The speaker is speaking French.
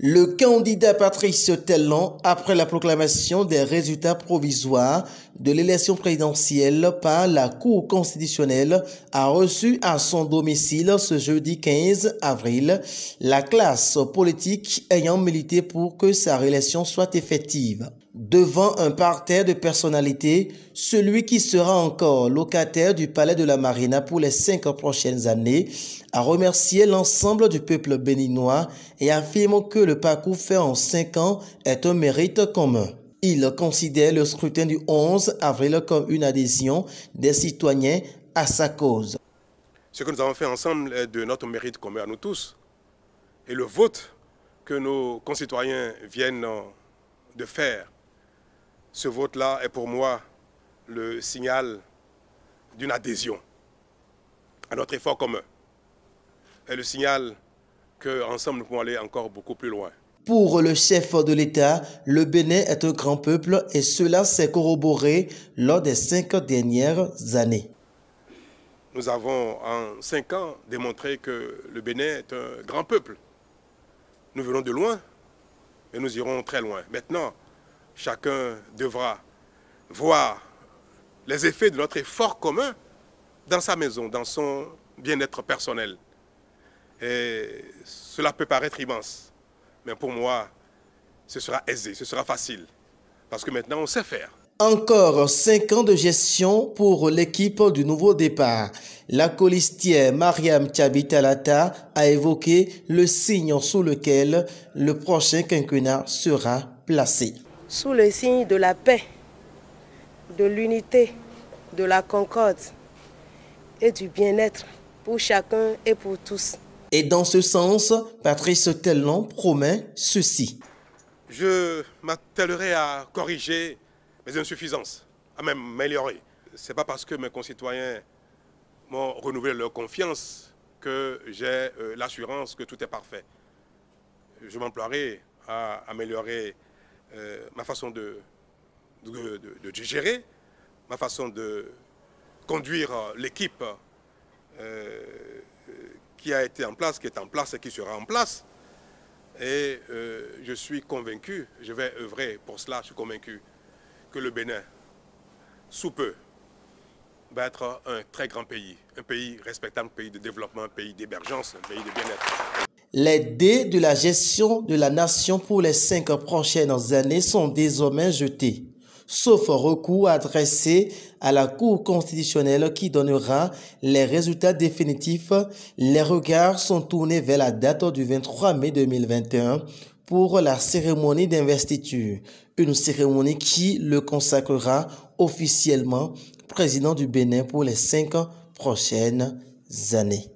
Le candidat Patrice Talon, après la proclamation des résultats provisoires de l'élection présidentielle par la Cour constitutionnelle, a reçu à son domicile ce jeudi 15 avril la classe politique ayant milité pour que sa réélection soit effective. Devant un parterre de personnalités, celui qui sera encore locataire du palais de la Marina pour les 5 prochaines années a remercié l'ensemble du peuple béninois et affirme que le parcours fait en 5 ans est un mérite commun. Il considère le scrutin du 11 avril comme une adhésion des citoyens à sa cause. Ce que nous avons fait ensemble est de notre mérite commun à nous tous. Et le vote que nos concitoyens viennent de faire, ce vote-là est pour moi le signal d'une adhésion à notre effort commun. Et le signal qu'ensemble nous pouvons aller encore beaucoup plus loin. Pour le chef de l'État, le Bénin est un grand peuple et cela s'est corroboré lors des 5 dernières années. Nous avons en 5 ans démontré que le Bénin est un grand peuple. Nous venons de loin et nous irons très loin. Maintenant, chacun devra voir les effets de notre effort commun dans sa maison, dans son bien-être personnel. Et cela peut paraître immense, mais pour moi, ce sera aisé, ce sera facile, parce que maintenant on sait faire. Encore 5 ans de gestion pour l'équipe du nouveau départ. La colistière Mariam Tchabi-Talata a évoqué le signe sous lequel le prochain quinquennat sera placé. Sous le signe de la paix, de l'unité, de la concorde et du bien-être pour chacun et pour tous. Et dans ce sens, Patrice Talon promet ceci. Je m'attellerai à corriger mes insuffisances, à même m'améliorer. Ce n'est pas parce que mes concitoyens m'ont renouvelé leur confiance que j'ai l'assurance que tout est parfait. Je m'emploierai à améliorer ma façon de gérer, ma façon de conduire l'équipe qui a été en place, qui est en place et qui sera en place. Et je suis convaincu, je vais œuvrer pour cela, je suis convaincu que le Bénin, sous peu, va être un très grand pays, un pays respectable, un pays de développement, un pays d'émergence, un pays de bien-être. Les dés de la gestion de la nation pour les 5 prochaines années sont désormais jetés, sauf recours adressé à la Cour constitutionnelle qui donnera les résultats définitifs. Les regards sont tournés vers la date du 23 mai 2021 pour la cérémonie d'investiture, une cérémonie qui le consacrera officiellement président du Bénin pour les 5 prochaines années.